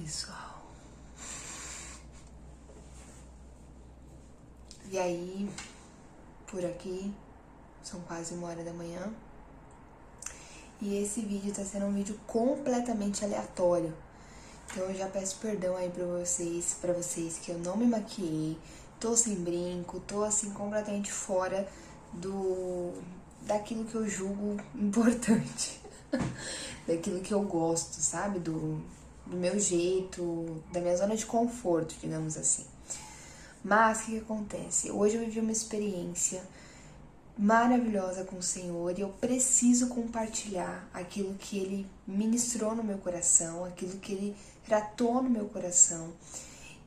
pessoal? E aí, por aqui, são quase 1h da manhã. E esse vídeo tá sendo um vídeo completamente aleatório. Então eu já peço perdão aí pra vocês que eu não me maquiei, tô sem brinco, tô assim completamente fora daquilo que eu julgo importante. Daquilo que eu gosto, sabe? Do meu jeito, da minha zona de conforto, digamos assim. Mas o que acontece? Hoje eu vivi uma experiência maravilhosa com o Senhor e eu preciso compartilhar aquilo que Ele ministrou no meu coração, aquilo que Ele tratou no meu coração.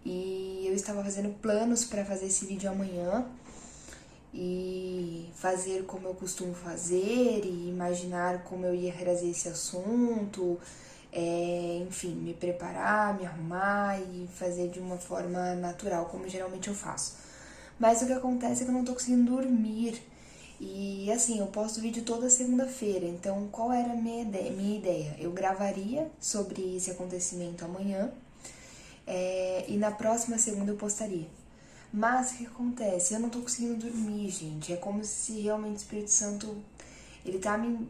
E eu estava fazendo planos para fazer esse vídeo amanhã e fazer como eu costumo fazer e imaginar como eu ia trazer esse assunto, enfim, me preparar, me arrumar e fazer de uma forma natural, como geralmente eu faço. Mas o que acontece é que eu não tô conseguindo dormir. E assim, eu posto vídeo toda segunda-feira, então qual era a minha ideia? Eu gravaria sobre esse acontecimento amanhã e na próxima segunda eu postaria. Mas o que acontece? Eu não tô conseguindo dormir, gente. É como se realmente o Espírito Santo, ele tá me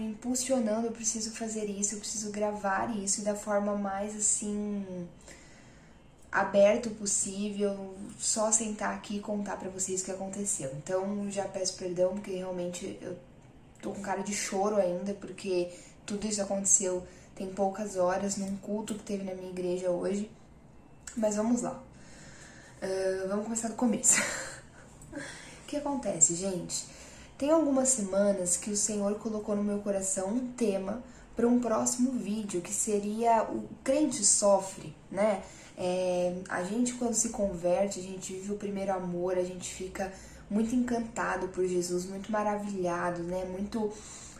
impulsionando. Eu preciso fazer isso, eu preciso gravar isso da forma mais assim aberto possível, só sentar aqui e contar pra vocês o que aconteceu. Então já peço perdão porque realmente eu tô com cara de choro ainda, porque tudo isso aconteceu tem poucas horas num culto que teve na minha igreja hoje. Mas vamos lá. Vamos começar do começo. O que acontece, gente? Tem algumas semanas que o Senhor colocou no meu coração um tema para um próximo vídeo, que seria o crente sofre, né? A gente, quando se converte, a gente vive o primeiro amor, a gente fica muito encantado por Jesus, muito maravilhado, né? Muito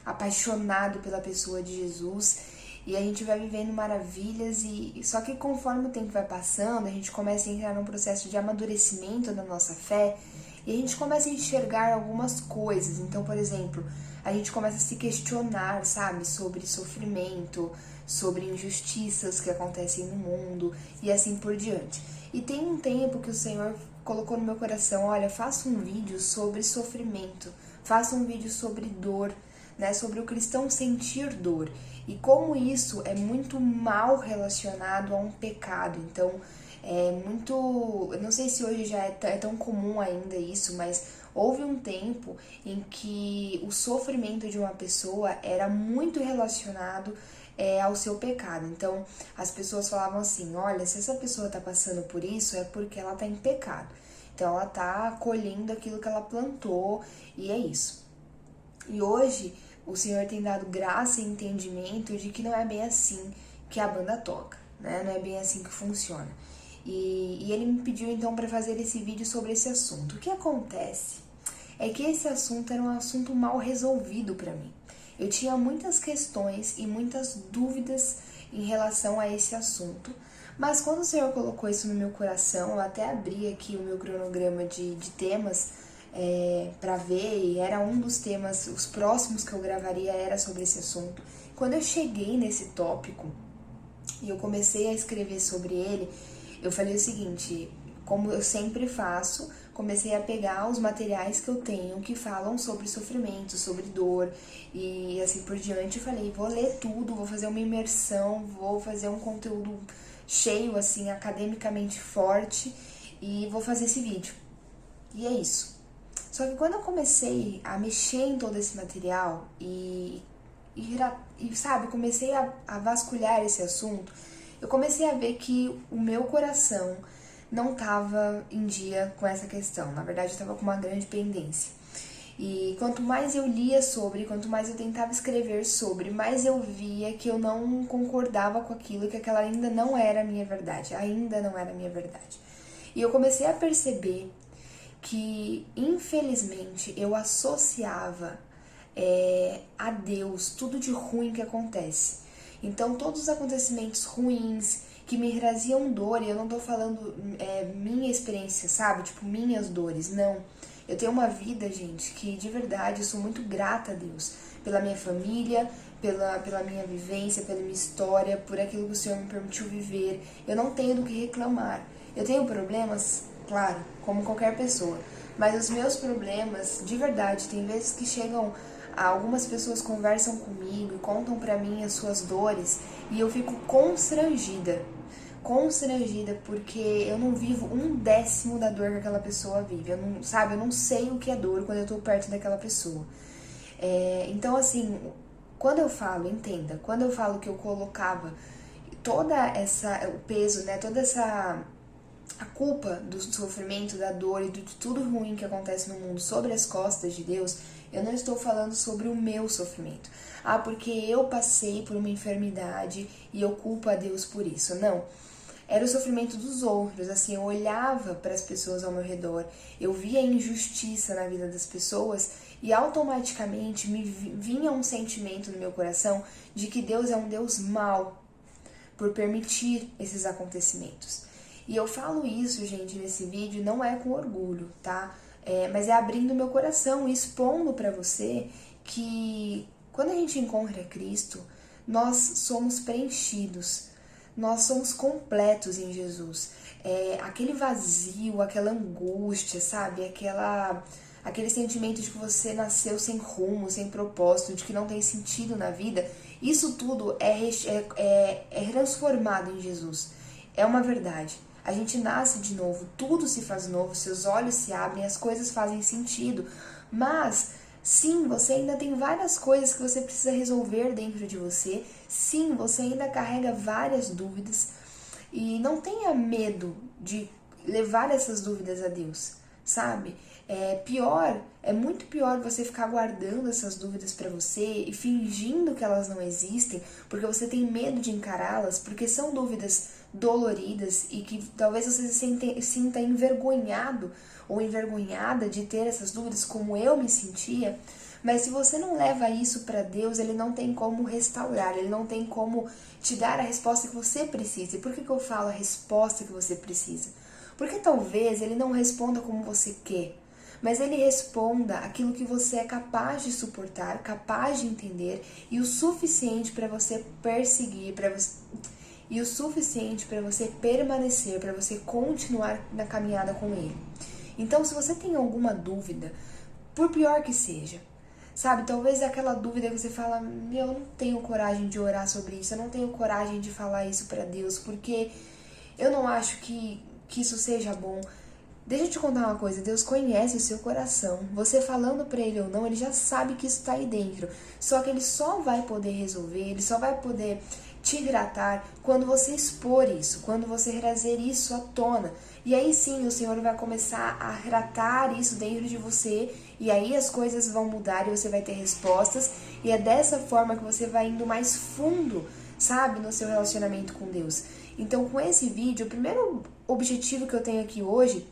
apaixonado pela pessoa de Jesus. E a gente vai vivendo maravilhas, só que conforme o tempo vai passando, a gente começa a entrar num processo de amadurecimento da nossa fé e a gente começa a enxergar algumas coisas. Então, por exemplo, a gente começa a se questionar, sabe, sobre sofrimento, sobre injustiças que acontecem no mundo e assim por diante. E tem um tempo que o Senhor colocou no meu coração, olha, faça um vídeo sobre sofrimento, faça um vídeo sobre dor, né, sobre o cristão sentir dor e como isso é muito mal relacionado a um pecado. Então, eu não sei se hoje já é tão comum ainda isso, mas houve um tempo em que o sofrimento de uma pessoa era muito relacionado ao seu pecado. Então, as pessoas falavam assim, olha, se essa pessoa tá passando por isso, é porque ela tá em pecado. Então, ela tá colhendo aquilo que ela plantou e é isso. E hoje o Senhor tem dado graça e entendimento de que não é bem assim que a banda toca, né? Não é bem assim que funciona. E ele me pediu então para fazer esse vídeo sobre esse assunto. O que acontece é que esse assunto era um assunto mal resolvido para mim. Eu tinha muitas questões e muitas dúvidas em relação a esse assunto, mas quando o Senhor colocou isso no meu coração, eu até abri aqui o meu cronograma de temas para ver, e era um dos temas, os próximos que eu gravaria era sobre esse assunto. Quando eu cheguei nesse tópico e eu comecei a escrever sobre ele, eu falei o seguinte, como eu sempre faço, comecei a pegar os materiais que eu tenho que falam sobre sofrimento, sobre dor e assim por diante. Falei, vou ler tudo, vou fazer uma imersão, vou fazer um conteúdo cheio, assim, academicamente forte e vou fazer esse vídeo. E é isso. Só que quando eu comecei a mexer em todo esse material sabe, comecei a vasculhar esse assunto, eu comecei a ver que o meu coração não estava em dia com essa questão. Na verdade, eu estava com uma grande pendência. E quanto mais eu lia sobre, quanto mais eu tentava escrever sobre, mais eu via que eu não concordava com aquilo, que aquela ainda não era a minha verdade. Ainda não era a minha verdade. E eu comecei a perceber que, infelizmente, eu associava a Deus tudo de ruim que acontece. Então, todos os acontecimentos ruins que me traziam dor, e eu não tô falando minha experiência, sabe? Tipo, minhas dores, não. Eu tenho uma vida, gente, que de verdade eu sou muito grata a Deus. Pela minha família, pela minha vivência, pela minha história, por aquilo que o Senhor me permitiu viver. Eu não tenho do que reclamar. Eu tenho problemas, claro, como qualquer pessoa. Mas os meus problemas, de verdade, tem vezes que chegam... Algumas pessoas conversam comigo e contam pra mim as suas dores e eu fico constrangida porque eu não vivo 1/10 da dor que aquela pessoa vive. Eu não, sabe, eu não sei o que é dor quando eu tô perto daquela pessoa. Então, assim, quando eu falo, entenda, quando eu falo que eu colocava o peso, né, a culpa do sofrimento, da dor e de tudo ruim que acontece no mundo sobre as costas de Deus, eu não estou falando sobre o meu sofrimento. Porque eu passei por uma enfermidade e eu culpo a Deus por isso. Não. Era o sofrimento dos outros, assim, eu olhava para as pessoas ao meu redor, eu via a injustiça na vida das pessoas e automaticamente me vinha um sentimento no meu coração de que Deus é um Deus mau por permitir esses acontecimentos. E eu falo isso, gente, nesse vídeo, não é com orgulho, tá? Mas é abrindo meu coração e expondo pra você que quando a gente encontra Cristo, nós somos preenchidos, nós somos completos em Jesus. Aquele vazio, aquela angústia, sabe? Aquele sentimento de que você nasceu sem rumo, sem propósito, de que não tem sentido na vida, isso tudo é transformado em Jesus. É uma verdade. A gente nasce de novo, tudo se faz novo, seus olhos se abrem, as coisas fazem sentido. Mas, sim, você ainda tem várias coisas que você precisa resolver dentro de você. Sim, você ainda carrega várias dúvidas. E não tenha medo de levar essas dúvidas a Deus, sabe? É muito pior você ficar guardando essas dúvidas pra você e fingindo que elas não existem, porque você tem medo de encará-las, porque são dúvidas doloridas e que talvez você se sinta envergonhado ou envergonhada de ter essas dúvidas, como eu me sentia. Mas se você não leva isso para Deus, Ele não tem como restaurar, Ele não tem como te dar a resposta que você precisa. E por que eu falo a resposta que você precisa? Porque talvez Ele não responda como você quer, mas Ele responda aquilo que você é capaz de suportar, capaz de entender e o suficiente para você perseguir, e o suficiente para você permanecer, para você continuar na caminhada com Ele. Então, se você tem alguma dúvida, por pior que seja, sabe, talvez é aquela dúvida que você fala, eu não tenho coragem de orar sobre isso, eu não tenho coragem de falar isso para Deus, porque eu não acho que isso seja bom. Deixa eu te contar uma coisa, Deus conhece o seu coração. Você falando pra Ele ou não, Ele já sabe que isso tá aí dentro. Só que Ele só vai poder resolver, Ele só vai poder te hidratar quando você expor isso, quando você trazer isso à tona. E aí sim, o Senhor vai começar a tratar isso dentro de você, e aí as coisas vão mudar e você vai ter respostas, e é dessa forma que você vai indo mais fundo, sabe, no seu relacionamento com Deus. Então, com esse vídeo, o primeiro objetivo que eu tenho aqui hoje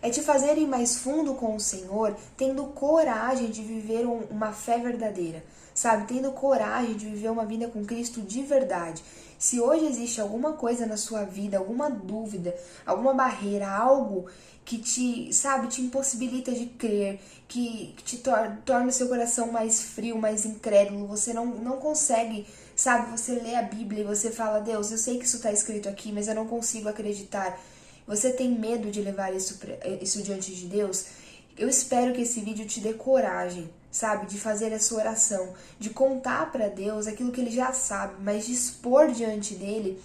é te fazer ir mais fundo com o Senhor, tendo coragem de viver uma fé verdadeira, sabe? Tendo coragem de viver uma vida com Cristo de verdade. Se hoje existe alguma coisa na sua vida, alguma dúvida, alguma barreira, algo que te impossibilita de crer, que te torna o seu coração mais frio, mais incrédulo, você não consegue, sabe? Você lê a Bíblia e você fala, Deus, eu sei que isso está escrito aqui, mas eu não consigo acreditar. Você tem medo de levar isso diante de Deus? Eu espero que esse vídeo te dê coragem, sabe? De fazer essa oração, de contar para Deus aquilo que Ele já sabe, mas de expor diante dEle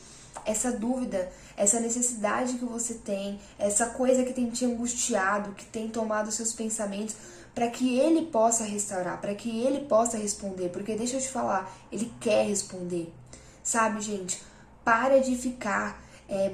essa dúvida, essa necessidade que você tem, essa coisa que tem te angustiado, que tem tomado seus pensamentos, para que Ele possa restaurar, para que Ele possa responder. Porque deixa eu te falar, Ele quer responder. Sabe, gente? Para de ficar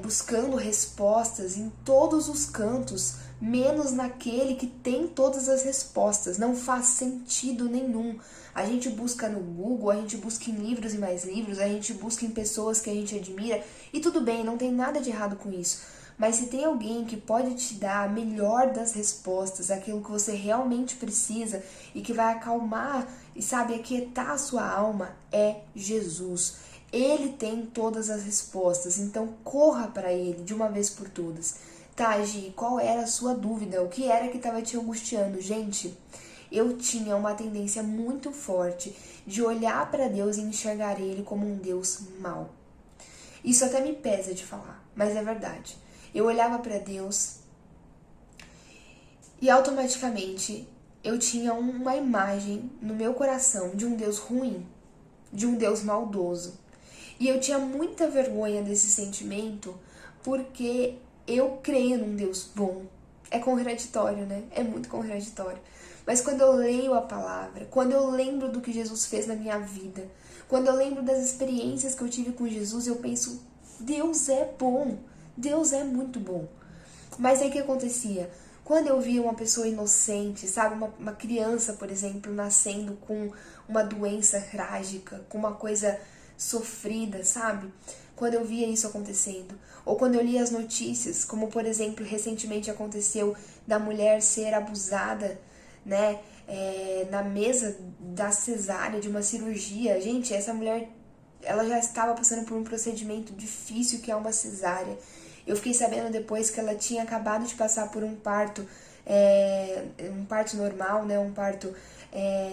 buscando respostas em todos os cantos, menos naquele que tem todas as respostas. Não faz sentido nenhum. A gente busca no Google, a gente busca em livros e mais livros, a gente busca em pessoas que a gente admira, e tudo bem, não tem nada de errado com isso. Mas se tem alguém que pode te dar a melhor das respostas, aquilo que você realmente precisa e que vai acalmar e, sabe, aquietar a sua alma, é Jesus. Ele tem todas as respostas, então corra para Ele de uma vez por todas. Tá, Gi, qual era a sua dúvida? O que era que estava te angustiando? Gente, eu tinha uma tendência muito forte de olhar para Deus e enxergar Ele como um Deus mau. Isso até me pesa de falar, mas é verdade. Eu olhava para Deus e automaticamente eu tinha uma imagem no meu coração de um Deus ruim, de um Deus maldoso. E eu tinha muita vergonha desse sentimento porque eu creio num Deus bom. É contraditório, né? É muito contraditório. Mas quando eu leio a palavra, quando eu lembro do que Jesus fez na minha vida, quando eu lembro das experiências que eu tive com Jesus, eu penso, Deus é bom, Deus é muito bom. Mas aí o que acontecia? Quando eu via uma pessoa inocente, sabe, uma criança, por exemplo, nascendo com uma doença trágica, com uma coisa sofrida, sabe? Quando eu via isso acontecendo, ou quando eu lia as notícias, como por exemplo, recentemente aconteceu da mulher ser abusada, né, na mesa da cesárea, de uma cirurgia. Gente, essa mulher, ela já estava passando por um procedimento difícil que é uma cesárea. Eu fiquei sabendo depois que ela tinha acabado de passar por um parto normal, né, um parto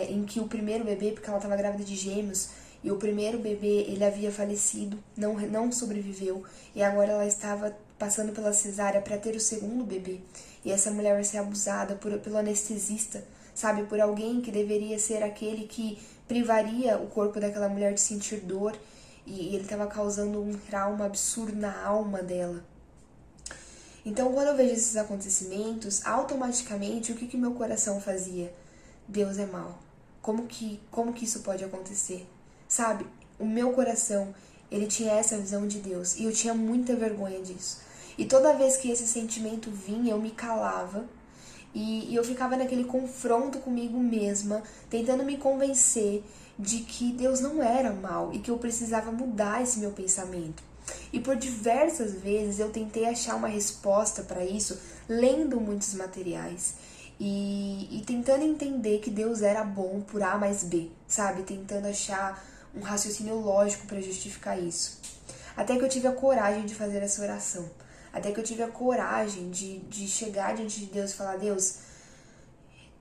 em que o primeiro bebê, porque ela estava grávida de gêmeos, e o primeiro bebê, ele havia falecido, não sobreviveu, e agora ela estava passando pela cesárea para ter o segundo bebê. E essa mulher vai ser abusada pelo anestesista, sabe? Por alguém que deveria ser aquele que privaria o corpo daquela mulher de sentir dor, e ele estava causando um trauma absurdo na alma dela. Então, quando eu vejo esses acontecimentos, automaticamente, o que meu coração fazia? Deus é mau. Como que isso pode acontecer? Sabe, o meu coração, ele tinha essa visão de Deus e eu tinha muita vergonha disso. E toda vez que esse sentimento vinha, eu me calava e eu ficava naquele confronto comigo mesma, tentando me convencer de que Deus não era mal e que eu precisava mudar esse meu pensamento. E por diversas vezes eu tentei achar uma resposta para isso, lendo muitos materiais. E tentando entender que Deus era bom por A mais B, sabe? Tentando achar um raciocínio lógico para justificar isso. Até que eu tive a coragem de fazer essa oração. Até que eu tive a coragem de chegar diante de Deus e falar, Deus,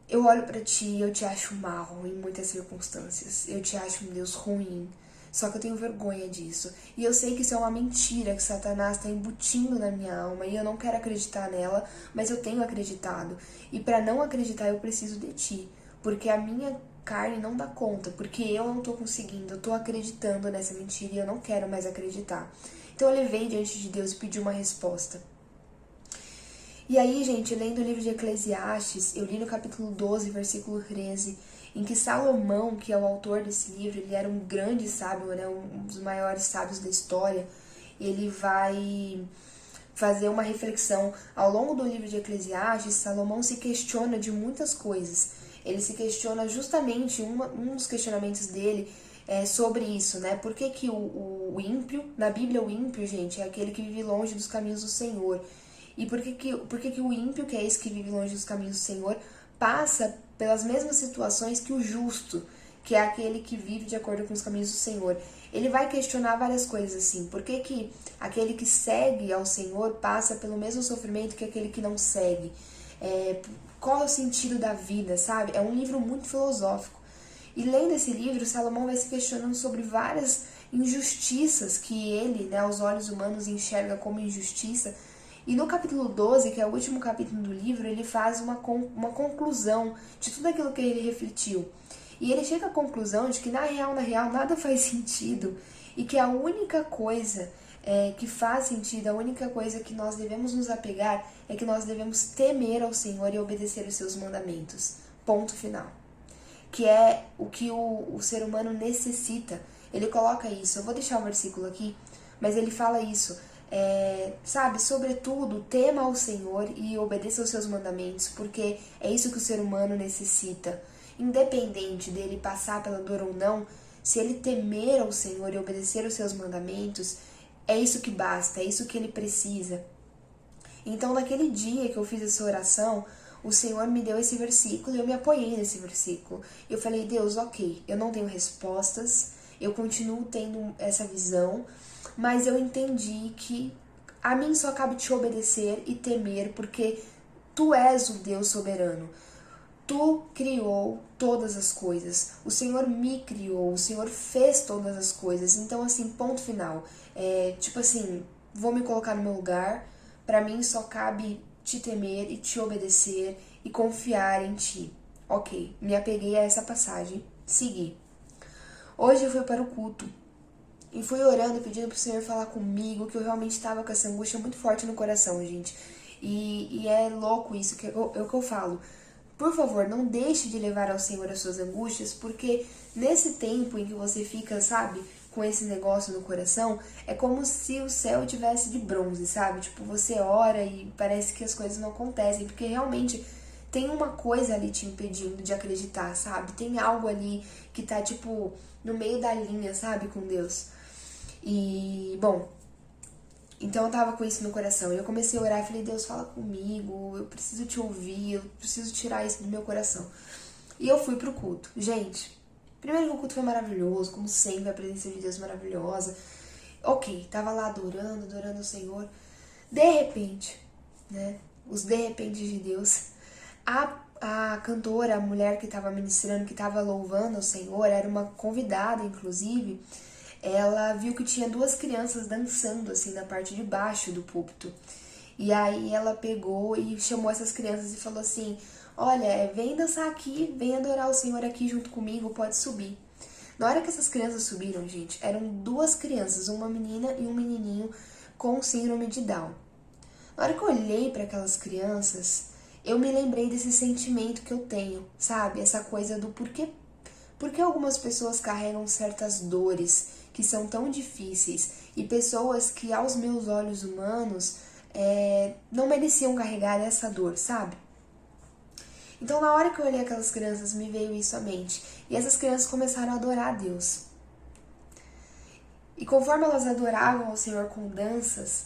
eu olho para ti e eu te acho mal em muitas circunstâncias. Eu te acho um Deus ruim. Só que eu tenho vergonha disso. E eu sei que isso é uma mentira que Satanás está embutindo na minha alma. E eu não quero acreditar nela, mas eu tenho acreditado. E para não acreditar, eu preciso de ti. Porque a minha carne não dá conta. Porque eu não tô conseguindo. Eu tô acreditando nessa mentira e eu não quero mais acreditar. Então eu levei diante de Deus e pedi uma resposta. E aí, gente, lendo o livro de Eclesiastes, eu li no capítulo 12, versículo 13, em que Salomão, que é o autor desse livro, ele era um grande sábio, né, um dos maiores sábios da história, ele vai fazer uma reflexão. Ao longo do livro de Eclesiastes, Salomão se questiona de muitas coisas. Ele se questiona justamente, um dos questionamentos dele é sobre isso, né? Por que que o ímpio, na Bíblia o ímpio, gente, é aquele que vive longe dos caminhos do Senhor. E por que o ímpio, que é esse que vive longe dos caminhos do Senhor, passa pelas mesmas situações que o justo, que é aquele que vive de acordo com os caminhos do Senhor? Ele vai questionar várias coisas assim. Por que aquele que segue ao Senhor passa pelo mesmo sofrimento que aquele que não segue? Qual é o sentido da vida, sabe? É um livro muito filosófico. E lendo esse livro, Salomão vai se questionando sobre várias injustiças que ele, né, aos olhos humanos, enxerga como injustiça. E no capítulo 12, que é o último capítulo do livro, ele faz uma conclusão de tudo aquilo que ele refletiu. E ele chega à conclusão de que, na real, nada faz sentido. E que a única coisa que faz sentido, a única coisa que nós devemos nos apegar é que nós devemos temer ao Senhor e obedecer os seus mandamentos. Ponto final. Que é o que o ser humano necessita. Ele coloca isso. Eu vou deixar o versículo aqui, mas ele fala isso. Sabe, sobretudo, tema ao Senhor e obedeça aos seus mandamentos, porque é isso que o ser humano necessita. Independente dele passar pela dor ou não, se ele temer ao Senhor e obedecer aos seus mandamentos, é isso que basta, é isso que ele precisa. Então, naquele dia que eu fiz essa oração, o Senhor me deu esse versículo e eu me apoiei nesse versículo. Eu falei, Deus, ok, eu não tenho respostas, eu continuo tendo essa visão, mas eu entendi que A mim só cabe te obedecer e temer, porque tu és o Deus soberano. Tu criou todas as coisas. O Senhor me criou. O Senhor fez todas as coisas. Então, assim, ponto final. Tipo assim, vou me colocar no meu lugar. Pra mim só cabe te temer e te obedecer e confiar em ti. Ok, me apeguei a essa passagem. Segui. Hoje eu fui para o culto. E fui orando, pedindo pro Senhor falar comigo, que eu realmente estava com essa angústia muito forte no coração, gente. E é louco isso, que é o que eu falo. Por favor, não deixe de levar ao Senhor as suas angústias, porque nesse tempo em que você fica, sabe, com esse negócio no coração, é como se o céu tivesse de bronze, sabe? Tipo, você ora e parece que as coisas não acontecem, porque realmente tem uma coisa ali te impedindo de acreditar, sabe? Tem algo ali que tá, tipo, no meio da linha, sabe, com Deus. E, bom, então eu tava com isso no coração. E eu comecei a orar, falei, Deus, fala comigo, eu preciso te ouvir, eu preciso tirar isso do meu coração. E eu fui pro culto. Gente, primeiro que o culto foi maravilhoso, como sempre, a presença de Deus maravilhosa. Ok, tava lá adorando o Senhor. De repente, né, os de repente de Deus, a cantora, a mulher que tava ministrando, que tava louvando o Senhor, era uma convidada, inclusive, ela viu que tinha duas crianças dançando assim na parte de baixo do púlpito. E aí ela pegou e chamou essas crianças e falou assim: olha, vem dançar aqui, vem adorar o Senhor aqui junto comigo, pode subir. Na hora que essas crianças subiram, gente, eram duas crianças, uma menina e um menininho com síndrome de Down. Na hora que eu olhei para aquelas crianças, eu me lembrei desse sentimento que eu tenho, sabe? Essa coisa do porque algumas pessoas carregam certas dores que são tão difíceis e pessoas que aos meus olhos humanos não mereciam carregar essa dor, sabe? Então na hora que eu olhei aquelas crianças me veio isso à mente e essas crianças começaram a adorar a Deus. E conforme elas adoravam ao Senhor com danças,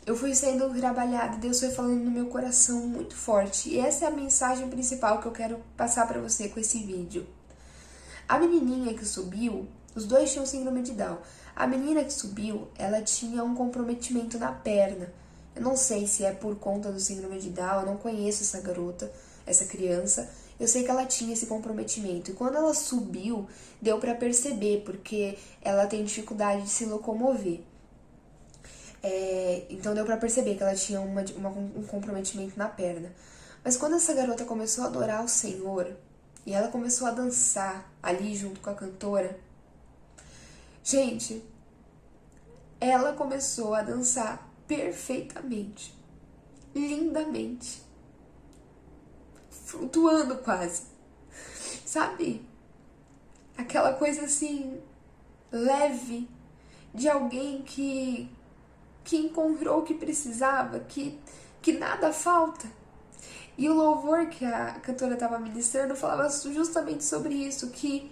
eu fui sendo trabalhada e Deus foi falando no meu coração muito forte. E essa é a mensagem principal que eu quero passar para você com esse vídeo. A menininha que subiu, os dois tinham síndrome de Down. A menina que subiu, ela tinha um comprometimento na perna. Eu não sei se é por conta do síndrome de Down, eu não conheço essa garota, essa criança. Eu sei que ela tinha esse comprometimento. E quando ela subiu, deu pra perceber, porque ela tem dificuldade de se locomover. Então deu pra perceber que ela tinha um comprometimento na perna. Mas quando essa garota começou a adorar o Senhor, e ela começou a dançar ali junto com a cantora, gente, ela começou a dançar perfeitamente, lindamente, flutuando quase, sabe? Aquela coisa assim, leve, de alguém que encontrou o que precisava, que nada falta. E o louvor que a cantora estava ministrando falava justamente sobre isso, que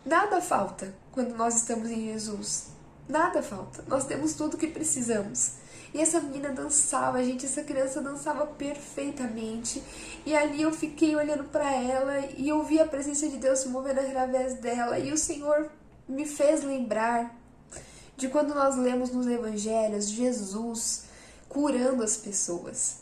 nada falta quando nós estamos em Jesus. Nada falta. Nós temos tudo o que precisamos. E essa menina dançava, gente, essa criança dançava perfeitamente. E ali eu fiquei olhando para ela e eu vi a presença de Deus se movendo através dela. E o Senhor me fez lembrar de quando nós lemos nos evangelhos Jesus curando as pessoas.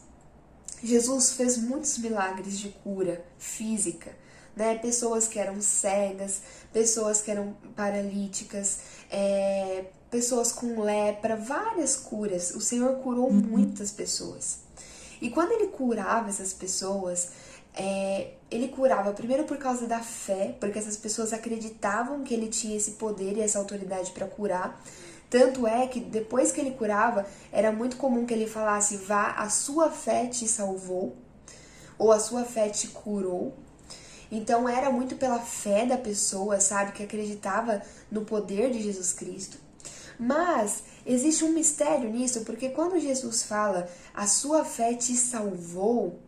Jesus fez muitos milagres de cura física, né? Pessoas que eram cegas, pessoas que eram paralíticas, pessoas com lepra, várias curas. O Senhor curou muitas pessoas. E quando ele curava essas pessoas, ele curava primeiro por causa da fé, porque essas pessoas acreditavam que ele tinha esse poder e essa autoridade para curar. Tanto é que depois que ele curava, era muito comum que ele falasse: vá, a sua fé te salvou, ou a sua fé te curou. Então era muito pela fé da pessoa, sabe, que acreditava no poder de Jesus Cristo. Mas existe um mistério nisso, porque quando Jesus fala: a sua fé te salvou,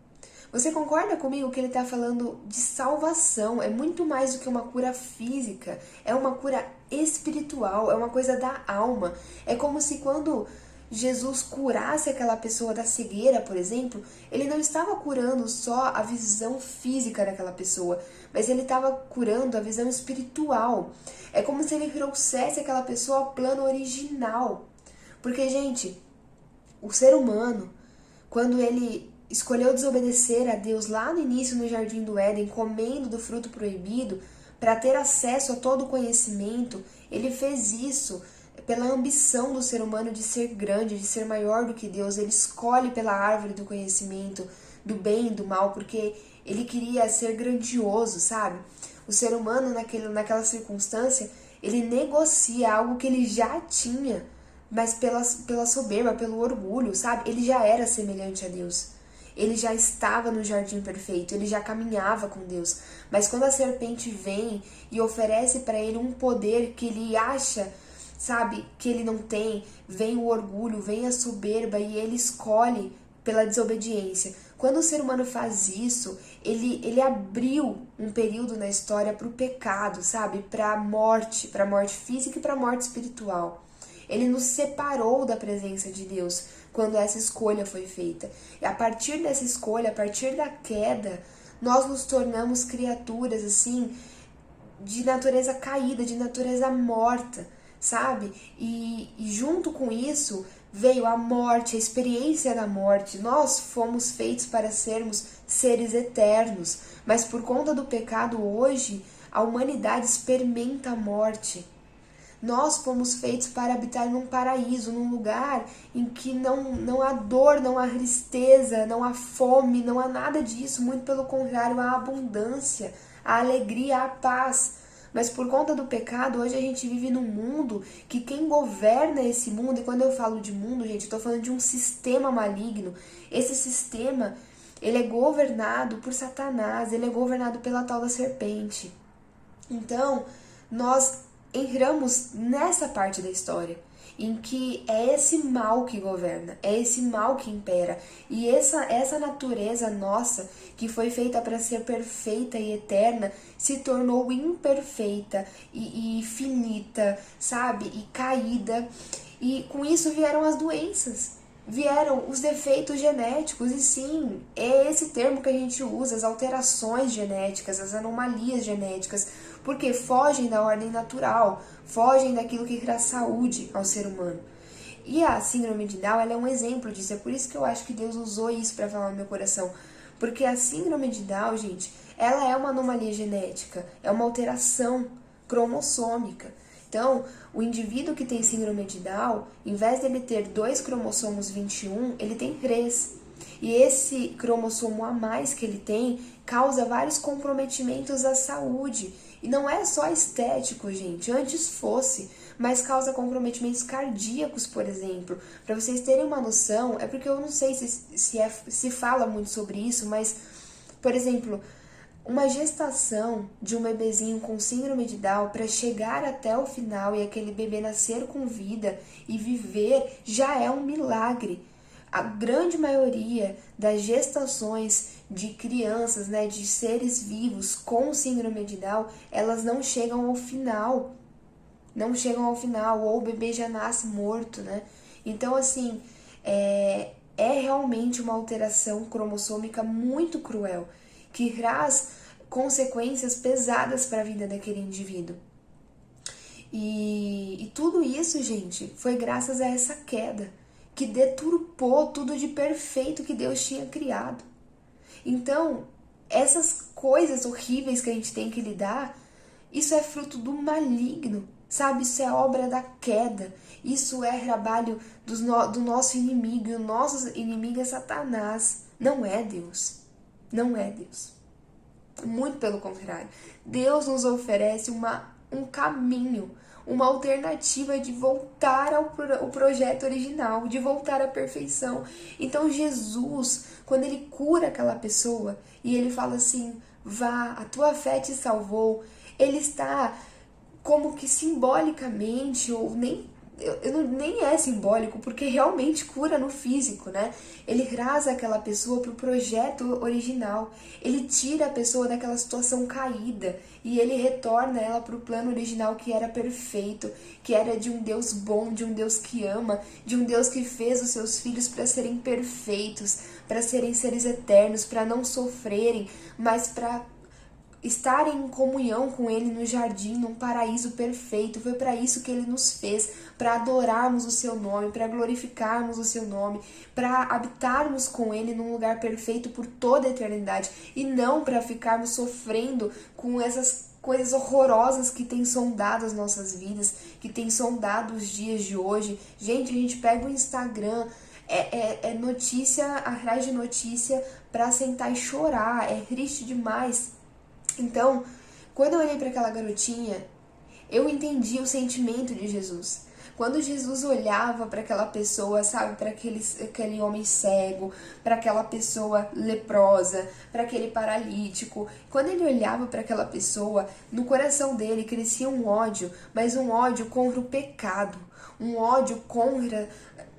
você concorda comigo que ele está falando de salvação? É muito mais do que uma cura física, é uma cura espiritual, é uma coisa da alma. É como se quando Jesus curasse aquela pessoa da cegueira, por exemplo, ele não estava curando só a visão física daquela pessoa, mas ele estava curando a visão espiritual. É como se ele trouxesse aquela pessoa ao plano original. Porque, gente, o ser humano, quando ele escolheu desobedecer a Deus lá no início no Jardim do Éden, comendo do fruto proibido, para ter acesso a todo o conhecimento, ele fez isso pela ambição do ser humano de ser grande, de ser maior do que Deus. Ele escolhe pela árvore do conhecimento, do bem e do mal, porque ele queria ser grandioso, sabe? O ser humano, naquela circunstância, ele negocia algo que ele já tinha, mas pela soberba, pelo orgulho, sabe? Ele já era semelhante a Deus. Ele já estava no jardim perfeito, ele já caminhava com Deus. Mas quando a serpente vem e oferece para ele um poder que ele acha, sabe, que ele não tem, vem o orgulho, vem a soberba e ele escolhe pela desobediência. Quando o ser humano faz isso, ele abriu um período na história para o pecado, sabe? Para a morte física e para a morte espiritual. Ele nos separou da presença de Deus quando essa escolha foi feita. E a partir dessa escolha, a partir da queda, nós nos tornamos criaturas assim de natureza caída, de natureza morta, sabe? E junto com isso veio a morte, a experiência da morte. Nós fomos feitos para sermos seres eternos, mas por conta do pecado hoje, a humanidade experimenta a morte. Nós fomos feitos para habitar num paraíso, num lugar em que não há dor, não há tristeza, não há fome, não há nada disso. Muito pelo contrário, há abundância, há alegria, há paz. Mas por conta do pecado, hoje a gente vive num mundo que quem governa esse mundo, e quando eu falo de mundo, gente, eu tô falando de um sistema maligno. Esse sistema, ele é governado por Satanás, ele é governado pela tal da serpente. Então, nós entramos nessa parte da história, em que é esse mal que governa, é esse mal que impera. E essa natureza nossa, que foi feita para ser perfeita e eterna, se tornou imperfeita e finita, sabe? E caída. E com isso vieram as doenças, vieram os defeitos genéticos. E sim, é esse termo que a gente usa, as alterações genéticas, as anomalias genéticas, porque fogem da ordem natural, fogem daquilo que traz saúde ao ser humano. E a síndrome de Down, ela é um exemplo disso. É por isso que eu acho que Deus usou isso para falar no meu coração. Porque a síndrome de Down, gente, ela é uma anomalia genética, é uma alteração cromossômica. Então, o indivíduo que tem síndrome de Down, em vez dele ter 2 cromossomos 21, ele tem 3. E esse cromossomo a mais que ele tem causa vários comprometimentos à saúde. E não é só estético, gente, antes fosse, mas causa comprometimentos cardíacos, por exemplo. Para vocês terem uma noção, é porque eu não sei se fala muito sobre isso, mas, por exemplo, uma gestação de um bebezinho com síndrome de Down para chegar até o final e aquele bebê nascer com vida e viver já é um milagre. A grande maioria das gestações de crianças, né, de seres vivos com síndrome de Down, elas não chegam ao final. Não chegam ao final, ou o bebê já nasce morto, né? Então, assim, é realmente uma alteração cromossômica muito cruel, que traz consequências pesadas para a vida daquele indivíduo. E tudo isso, gente, foi graças a essa queda, que deturpou tudo de perfeito que Deus tinha criado. Então, essas coisas horríveis que a gente tem que lidar, isso é fruto do maligno, sabe? Isso é obra da queda, isso é trabalho do nosso inimigo, e o nosso inimigo é Satanás, não é Deus, não é Deus. Muito pelo contrário, Deus nos oferece um caminho, uma alternativa de voltar ao projeto original, de voltar à perfeição. Então Jesus, quando ele cura aquela pessoa e ele fala assim, vá, a tua fé te salvou, ele está como que simbolicamente, ou nem é simbólico, porque realmente cura no físico, né? Ele traz aquela pessoa para o projeto original, ele tira a pessoa daquela situação caída e ele retorna ela para o plano original, que era perfeito, que era de um Deus bom, de um Deus que ama, de um Deus que fez os seus filhos para serem perfeitos, para serem seres eternos, para não sofrerem, mas para estar em comunhão com Ele no jardim, num paraíso perfeito. Foi para isso que Ele nos fez, para adorarmos o Seu nome, para glorificarmos o Seu nome, para habitarmos com Ele num lugar perfeito por toda a eternidade, e não para ficarmos sofrendo com essas coisas horrorosas que têm sondado as nossas vidas, que têm sondado os dias de hoje. Gente, a gente pega o Instagram, é notícia atrás de notícia para sentar e chorar, é triste demais. Então, quando eu olhei para aquela garotinha, eu entendi o sentimento de Jesus. Quando Jesus olhava para aquela pessoa, sabe, para aquele homem cego, para aquela pessoa leprosa, para aquele paralítico, quando ele olhava para aquela pessoa, no coração dele crescia um ódio, mas um ódio contra o pecado, um ódio contra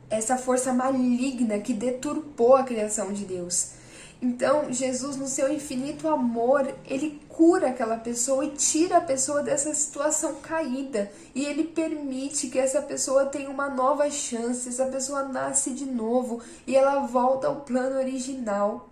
essa força maligna que deturpou a criação de Deus. Então, Jesus, no seu infinito amor, ele cura aquela pessoa e tira a pessoa dessa situação caída. E ele permite que essa pessoa tenha uma nova chance, essa pessoa nasce de novo e ela volta ao plano original.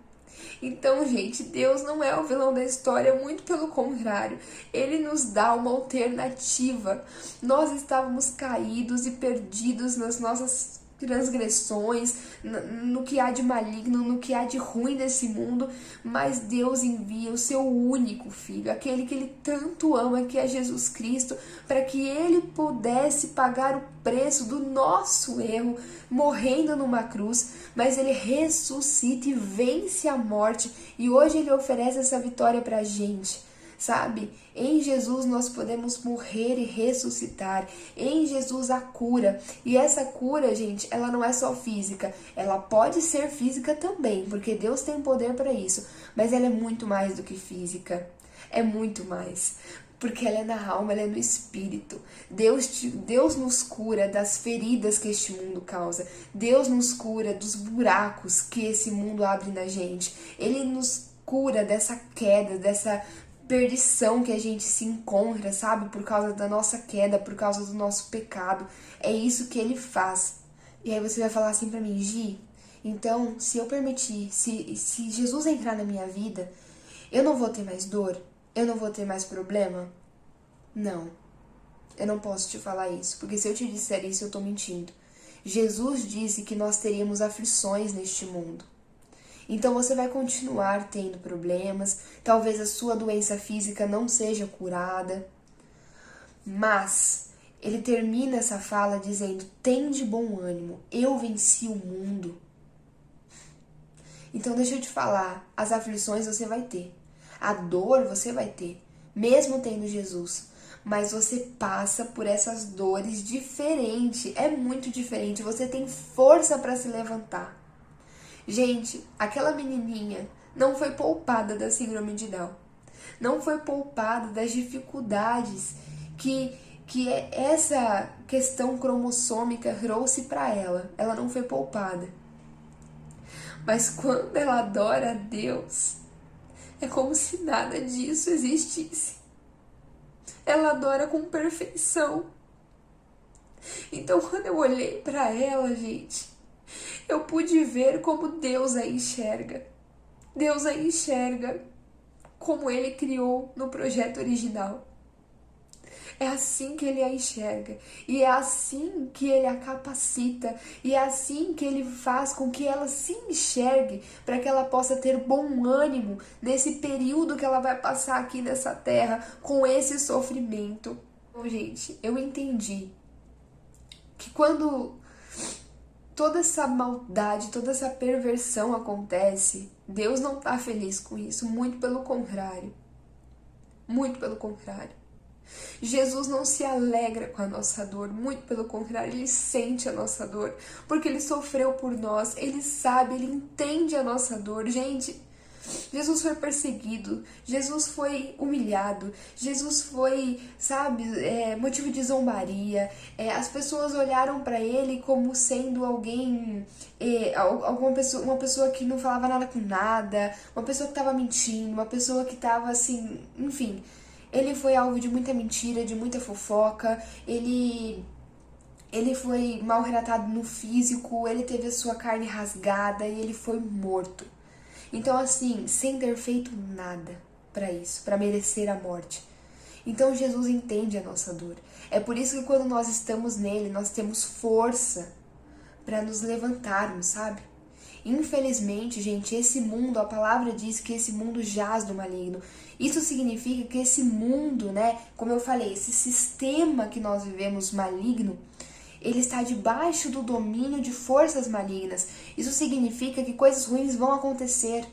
Então, gente, Deus não é o vilão da história, muito pelo contrário. Ele nos dá uma alternativa. Nós estávamos caídos e perdidos nas nossas transgressões, no que há de maligno, no que há de ruim nesse mundo, mas Deus envia o seu único filho, aquele que ele tanto ama, que é Jesus Cristo, para que ele pudesse pagar o preço do nosso erro, morrendo numa cruz, mas ele ressuscita e vence a morte, e hoje ele oferece essa vitória pra gente. Sabe? Em Jesus nós podemos morrer e ressuscitar. Em Jesus a cura. E essa cura, gente, ela não é só física. Ela pode ser física também, porque Deus tem poder para isso. Mas ela é muito mais do que física. É muito mais. Porque ela é na alma, ela é no espírito. Deus nos cura das feridas que este mundo causa. Deus nos cura dos buracos que esse mundo abre na gente. Ele nos cura dessa queda, dessa perdição que a gente se encontra, sabe? Por causa da nossa queda, por causa do nosso pecado. É isso que ele faz. E aí você vai falar assim pra mim, Gi, então, se eu permitir, se Jesus entrar na minha vida, eu não vou ter mais dor? Eu não vou ter mais problema? Não. Eu não posso te falar isso, porque se eu te disser isso, eu tô mentindo. Jesus disse que nós teríamos aflições neste mundo. Então você vai continuar tendo problemas, talvez a sua doença física não seja curada, mas ele termina essa fala dizendo: tem de bom ânimo, eu venci o mundo. Então deixa eu te falar, as aflições você vai ter, a dor você vai ter, mesmo tendo Jesus, mas você passa por essas dores diferente, é muito diferente, você tem força para se levantar. Gente, aquela menininha não foi poupada da síndrome de Down. Não foi poupada das dificuldades que essa questão cromossômica trouxe para ela. Ela não foi poupada. Mas quando ela adora a Deus, é como se nada disso existisse. Ela adora com perfeição. Então, quando eu olhei para ela, gente, eu pude ver como Deus a enxerga. Deus a enxerga como Ele criou no projeto original. É assim que Ele a enxerga. E é assim que Ele a capacita. E é assim que Ele faz com que ela se enxergue para que ela possa ter bom ânimo nesse período que ela vai passar aqui nessa terra com esse sofrimento. Então, gente, eu entendi que quando toda essa maldade, toda essa perversão acontece, Deus não está feliz com isso, muito pelo contrário. Muito pelo contrário. Jesus não se alegra com a nossa dor, muito pelo contrário, Ele sente a nossa dor, porque Ele sofreu por nós, Ele sabe, Ele entende a nossa dor. Gente, Jesus foi perseguido, Jesus foi humilhado, Jesus foi, sabe, motivo de zombaria. As pessoas olharam para ele como sendo alguém, uma pessoa que não falava nada com nada, uma pessoa que estava mentindo, uma pessoa que estava assim, enfim. Ele foi alvo de muita mentira, de muita fofoca, ele foi mal retratado no físico, ele teve a sua carne rasgada e ele foi morto. Então, assim, sem ter feito nada. para isso, para merecer a morte. Então Jesus entende a nossa dor. É por isso que quando nós estamos nele, nós temos força para nos levantarmos, sabe? Infelizmente, gente, esse mundo, a palavra diz que esse mundo jaz do maligno. Isso significa que esse mundo, né, como eu falei, esse sistema que nós vivemos maligno, ele está debaixo do domínio de forças malignas. Isso significa que coisas ruins vão acontecer.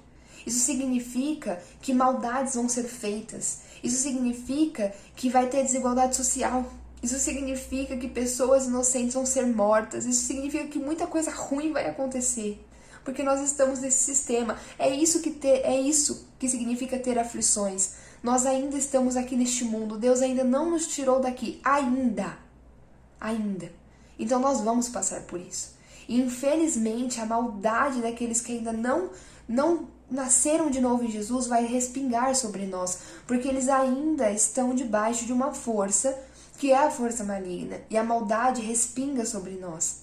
Isso significa que maldades vão ser feitas. Isso significa que vai ter desigualdade social. Isso significa que pessoas inocentes vão ser mortas. Isso significa que muita coisa ruim vai acontecer. Porque nós estamos nesse sistema. É isso que significa ter aflições. Nós ainda estamos aqui neste mundo. Deus ainda não nos tirou daqui. Ainda. Então nós vamos passar por isso. E infelizmente a maldade daqueles que ainda não nasceram de novo em Jesus vai respingar sobre nós. Porque eles ainda estão debaixo de uma força que é a força maligna. E a maldade respinga sobre nós.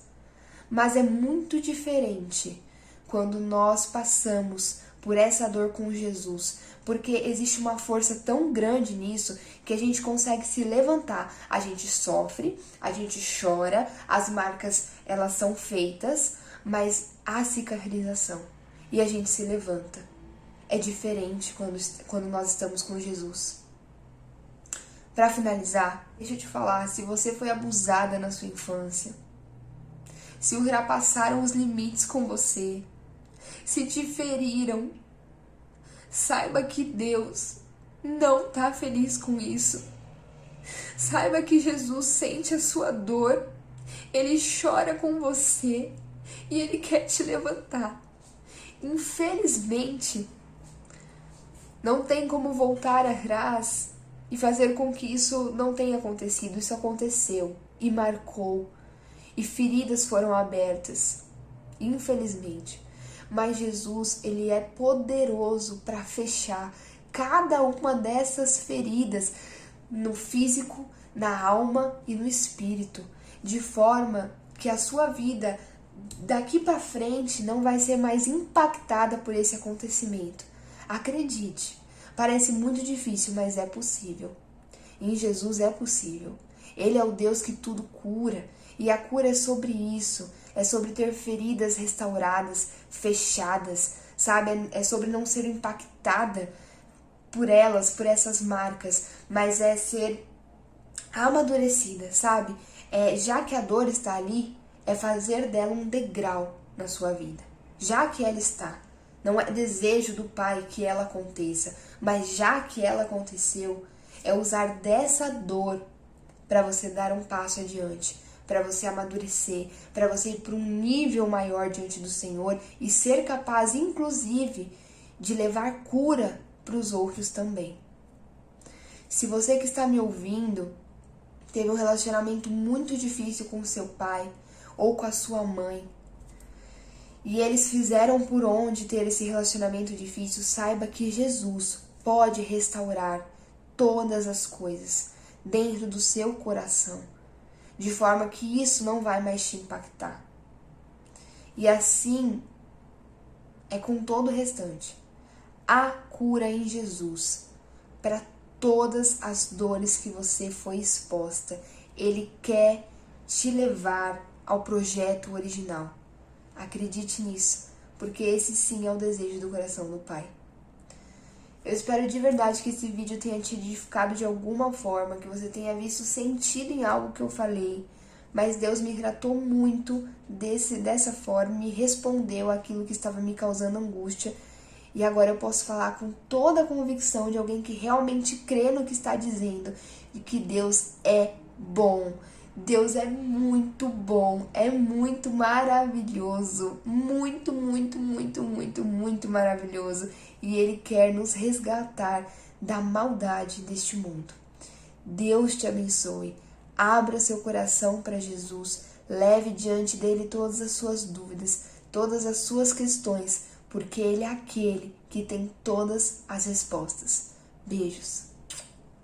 Mas é muito diferente quando nós passamos por essa dor com Jesus, porque existe uma força tão grande nisso que a gente consegue se levantar. A gente sofre, a gente chora, as marcas elas são feitas, mas há cicatrização e a gente se levanta. É diferente quando nós estamos com Jesus. Para finalizar, deixa eu te falar, se você foi abusada na sua infância, se ultrapassaram os limites com você, se te feriram, saiba que Deus não está feliz com isso. Saiba que Jesus sente a sua dor, Ele chora com você e Ele quer te levantar. Infelizmente, não tem como voltar atrás e fazer com que isso não tenha acontecido. Isso aconteceu e marcou, e feridas foram abertas, infelizmente. Mas Jesus, Ele é poderoso para fechar cada uma dessas feridas no físico, na alma e no espírito, de forma que a sua vida daqui para frente não vai ser mais impactada por esse acontecimento. Acredite, parece muito difícil, mas é possível. Em Jesus é possível. Ele é o Deus que tudo cura, e a cura é sobre isso. É sobre ter feridas restauradas, fechadas, sabe? É sobre não ser impactada por elas, por essas marcas, mas é ser amadurecida, sabe? Já que a dor está ali, é fazer dela um degrau na sua vida. Já que ela está, não é desejo do Pai que ela aconteça, mas já que ela aconteceu, é usar dessa dor para você dar um passo adiante, para você amadurecer, para você ir para um nível maior diante do Senhor e ser capaz, inclusive, de levar cura para os outros também. Se você que está me ouvindo teve um relacionamento muito difícil com o seu pai ou com a sua mãe, e eles fizeram por onde ter esse relacionamento difícil, saiba que Jesus pode restaurar todas as coisas dentro do seu coração, de forma que isso não vai mais te impactar. E assim é com todo o restante. Há cura em Jesus para todas as dores que você foi exposta. Ele quer te levar ao projeto original. Acredite nisso, porque esse sim é o desejo do coração do Pai. Eu espero de verdade que esse vídeo tenha te edificado de alguma forma, que você tenha visto sentido em algo que eu falei, mas Deus me tratou muito dessa forma, me respondeu aquilo que estava me causando angústia, e agora eu posso falar com toda a convicção de alguém que realmente crê no que está dizendo, de que Deus é bom. Deus é muito bom, é muito maravilhoso, muito, muito, muito, muito, muito maravilhoso. E Ele quer nos resgatar da maldade deste mundo. Deus te abençoe, abra seu coração para Jesus, leve diante dele todas as suas dúvidas, todas as suas questões, porque Ele é aquele que tem todas as respostas. Beijos.